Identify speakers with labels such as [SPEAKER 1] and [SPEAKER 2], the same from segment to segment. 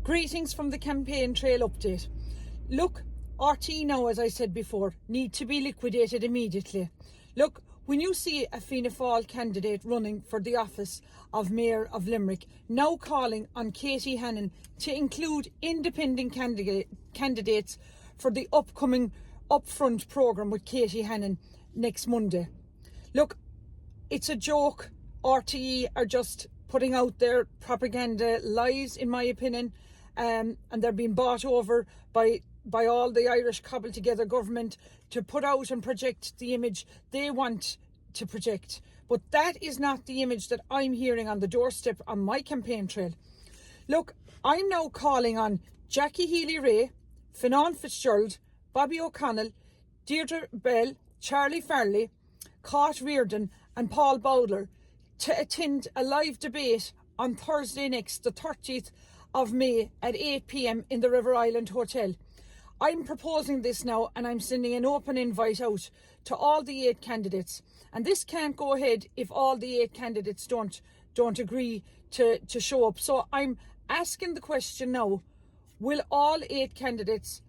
[SPEAKER 1] Greetings from the campaign trail update. Look, RT now, as I said before, need to be liquidated immediately. Look, when you see a Fianna Fáil candidate running for the office of Mayor of Limerick now calling on Katie Hannon to include independent candidates for the upcoming Upfront programme with Katie Hannon next Monday. Look, it's a joke. RTE are just putting out their propaganda lies, in my opinion, and they're being bought over by all the Irish cobbled together government to put out and project the image they want to project. But that is not the image that I'm hearing on the doorstep on my campaign trail. Look, I'm now calling on Jackie Healy-Rae, Fionnán Fitzgerald, Bobby O'Connell, Deirdre Bell, Charlie Farley, Cait Reardon and Paul Bowler to attend a live debate on Thursday next, the 30th of May at 8 p.m. in the River Island Hotel. I'm proposing this now and I'm sending an open invite out to all the 8 candidates. And this can't go ahead if all the 8 candidates don't agree to show up. So I'm asking the question now, will all 8 candidates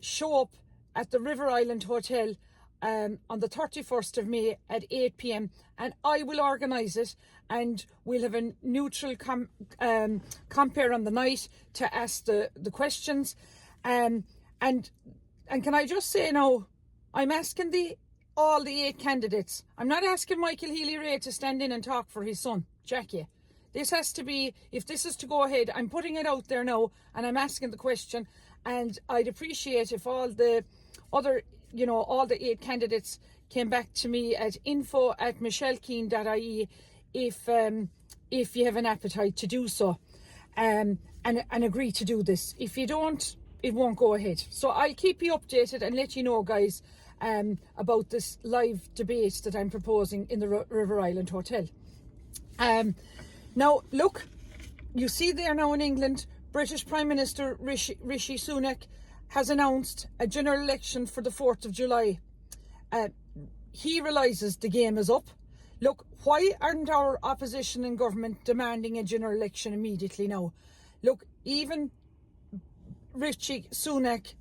[SPEAKER 1] show up at the River Island Hotel on the 31st of May at 8 p.m. and I will organise it, and we'll have a neutral compare on the night to ask the questions. And can I just say now, I'm asking all the 8 candidates. I'm not asking Michael Healy-Rae to stand in and talk for his son, Jackie. This has to be, if this is to go ahead, I'm putting it out there now and I'm asking the question, and I'd appreciate if all the other, all the 8 candidates came back to me at info@michellekeane.ie if you have an appetite to do so, and agree to do this. If you don't, it won't go ahead. So I'll keep you updated and let you know, guys, about this live debate that I'm proposing in the River Island Hotel. Now, look, you see there now in England, British Prime Minister Rishi Sunak has announced a general election for the 4th of July. He realises the game is up. Look, why aren't our opposition and government demanding a general election immediately now? Look, even Rishi Sunak,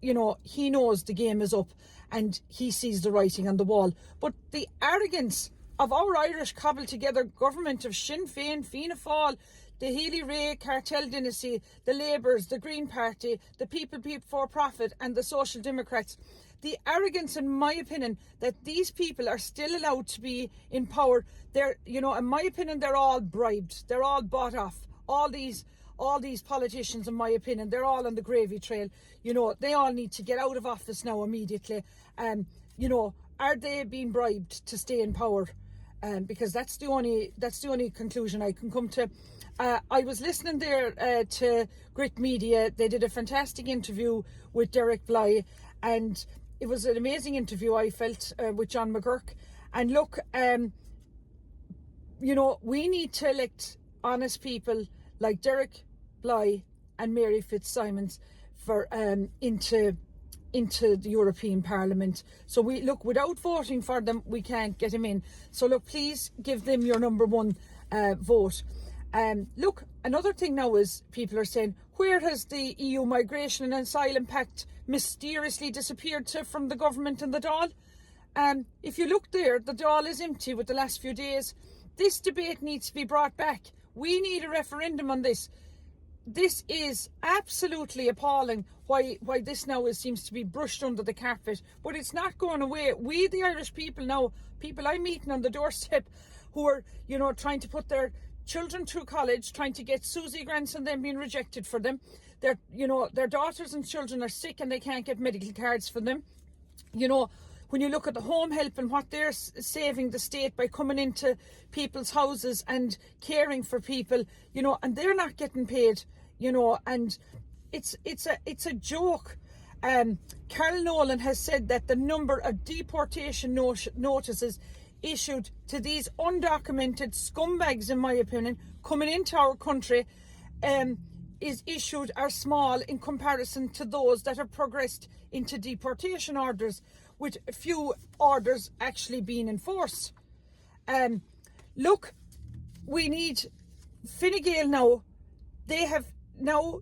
[SPEAKER 1] he knows the game is up and he sees the writing on the wall. But the arrogance of our Irish cobbled together government of Sinn Féin, Fianna Fáil, the Healy-Rae cartel dynasty, the Labours, the Green Party, the People for Profit and the Social Democrats, the arrogance, in my opinion, that these people are still allowed to be in power, in my opinion, they're all bribed. They're all bought off. All these politicians, in my opinion, they're all on the gravy trail. They all need to get out of office now immediately. Are they being bribed to stay in power? Because that's the only conclusion I can come to. I was listening there to Grit Media. They did a fantastic interview with Derek Bly, and it was an amazing interview, I felt, with John McGurk. And look, we need to elect honest people like Derek Bly and Mary Fitzsimons for into the European Parliament. So without voting for them, we can't get them in. So look, please give them your number one vote. Look, another thing now is people are saying, where has the EU Migration and Asylum Pact mysteriously disappeared to from the government and the Dáil? If you look there, the Dáil is empty with the last few days. This debate needs to be brought back. We need a referendum on this. This is absolutely appalling why this now seems to be brushed under the carpet, but it's not going away. We, the Irish people now, people I'm meeting on the doorstep who are, trying to put their children through college, trying to get Susie grants and then being rejected for them. Their daughters and children are sick and they can't get medical cards for them. When you look at the home help and what they're saving the state by coming into people's houses and caring for people, and they're not getting paid, and it's a joke. Carol Nolan has said that the number of deportation notices issued to these undocumented scumbags, in my opinion, coming into our country, are small in comparison to those that have progressed into deportation orders, with a few orders actually being enforced. Look, we need Fine Gael now. They have now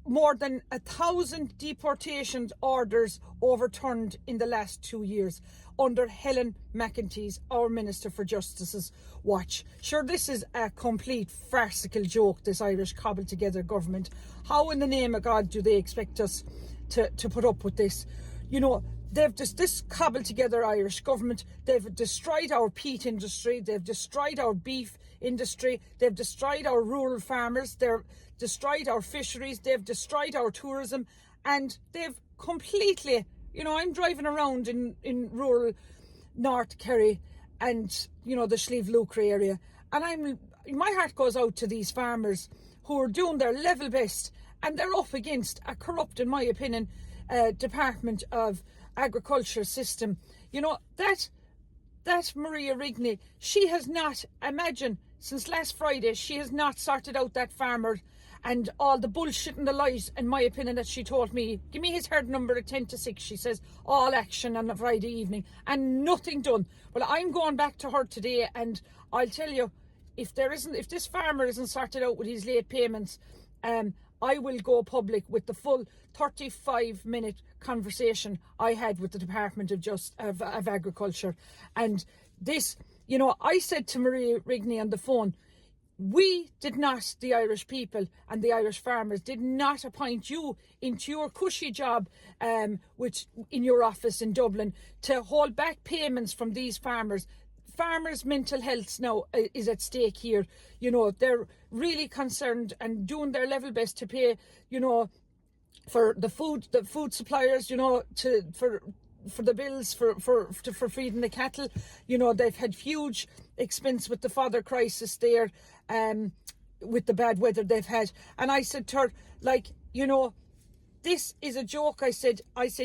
[SPEAKER 1] more than 1,000 deportation orders overturned in the last 2 years under Helen McEntee's, our Minister for Justice's watch. Sure, this is a complete farcical joke, this Irish cobbled together government. How in the name of God do they expect us to put up with this? You know, they've just, this cobbled together Irish government, they've destroyed our peat industry, they've destroyed our beef industry, they've destroyed our rural farmers, they've destroyed our fisheries, they've destroyed our tourism, and they've completely, you know, I'm driving around in rural North Kerry and, you know, the Slieve Lucre area, and my heart goes out to these farmers who are doing their level best, and they're up against a corrupt, in my opinion, Department of Agriculture system. You know, that Maria Rigney, she has not, imagine, since last Friday, she has not sorted out that farmer and all the bullshit and the lies, in my opinion, that she told me. Give me his herd number at 10 to 6, she says, all action on a Friday evening, and nothing done. Well, I'm going back to her today, and I'll tell you, if this farmer isn't sorted out with his late payments, I will go public with the full 35-minute conversation I had with the Department of Agriculture. And this, you know, I said to Maria Rigney on the phone, we did not, the Irish people and the Irish farmers, did not appoint you into your cushy job which in your office in Dublin to hold back payments from these farmers. Farmers' mental health now is at stake here. You know, they're really concerned and doing their level best to pay, you know, for the food suppliers, you know, for the bills for feeding the cattle. You know, they've had huge expense with the fodder crisis there, with the bad weather they've had. And I said to her, like, you know, this is a joke. I said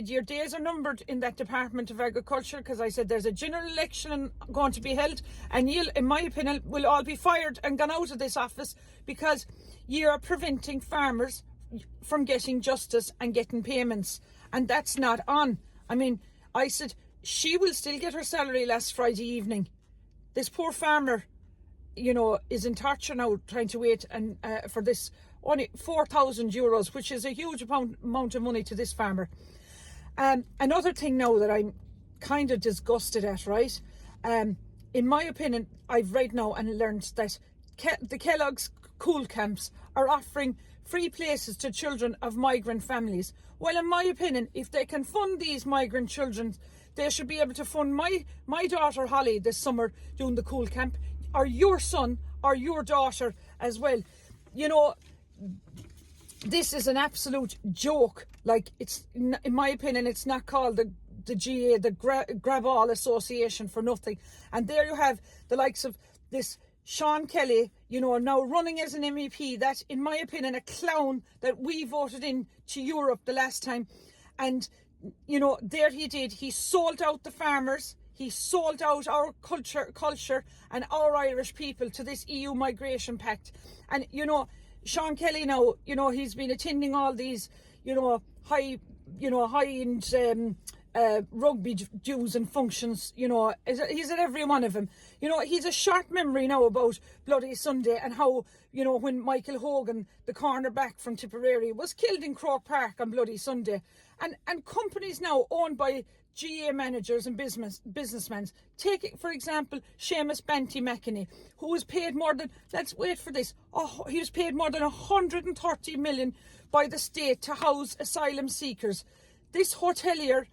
[SPEAKER 1] your days are numbered in that Department of Agriculture, because I said there's a general election going to be held, and you'll, in my opinion, will all be fired and gone out of this office because you are preventing farmers from getting justice and getting payments, and that's not on. I mean, I said she will still get her salary last Friday evening. This poor farmer, you know, is in torture now, trying to wait and for this only €4,000, which is a huge amount of money to this farmer. Another thing now that I'm kind of disgusted at, right? In my opinion, I've read now and learned that the Kellogg's Cool Camps are offering free places to children of migrant families. Well, in my opinion, if they can fund these migrant children, they should be able to fund my daughter Holly this summer doing the Cool Camp, or your son or your daughter as well. You know, this is an absolute joke. Like, it's, in my opinion, it's not called the GA, the Grab All Association, for nothing. And there you have the likes of this Sean Kelly, you know, now running as an MEP, that, in my opinion, a clown that we voted in to Europe the last time. And, you know, there he did. He sold out the farmers. He sold out our culture and our Irish people to this EU migration pact. And, you know, Sean Kelly now, you know, he's been attending all these, you know, high-end rugby dues and functions, you know, he's at every one of them. You know, he's a short memory now about Bloody Sunday and how, you know, when Michael Hogan, the cornerback from Tipperary, was killed in Croke Park on Bloody Sunday. And companies now owned by GA managers and businessmen. Take, for example, Seamus Banty McKinney, who was paid more than, let's wait for this, he was paid more than 130 million by the state to house asylum seekers. This hotelier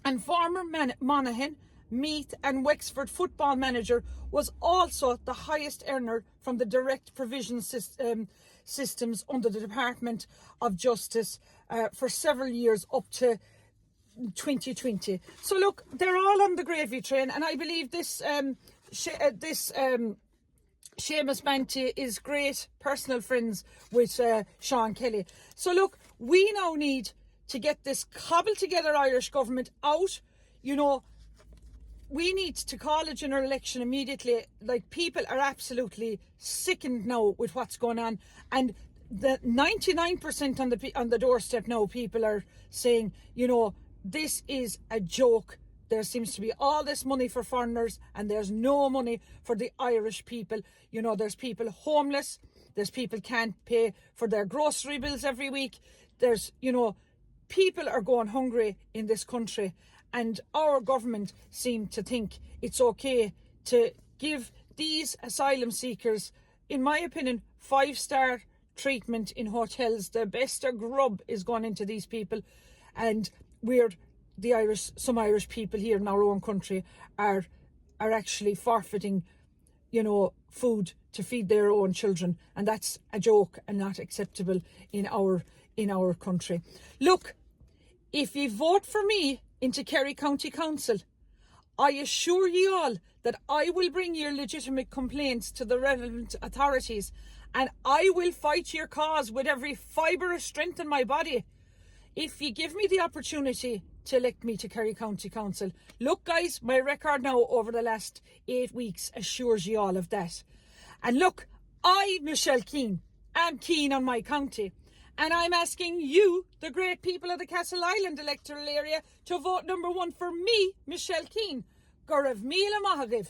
[SPEAKER 1] and former Monaghan, Meath and Wexford football manager was also the highest earner from the direct provision systems under the Department of Justice for several years up to 2020. So look, they're all on the gravy train, and I believe this Seamus Banty is great personal friends with Sean Kelly. So look, we now need to get this cobbled together Irish government out. You know, we need to call a general election immediately. Like, people are absolutely sickened now with what's going on, and the 99% on the doorstep now, people are saying, you know, this is a joke. There seems to be all this money for foreigners and there's no money for the Irish people. You know, there's people homeless, There's people can't pay for their grocery bills every week. There's, people are going hungry in this country, and our government seem to think it's okay to give these asylum seekers, in my opinion, 5-star treatment in hotels. The best of grub is going into these people, and some Irish people here in our own country are actually forfeiting, food to feed their own children, and that's a joke and not acceptable in our country. Look, if you vote for me into Kerry County Council, I assure you all that I will bring your legitimate complaints to the relevant authorities, and I will fight your cause with every fibre of strength in my body. If you give me the opportunity to elect me to Kerry County Council, look guys, my record now over the last 8 weeks assures you all of that. And look, I, Michelle Keane, am keen on my county, and I'm asking you, the great people of the Castle Island electoral area, to vote number 1 for me, Michelle Keane. Go raibh míle maith agaibh.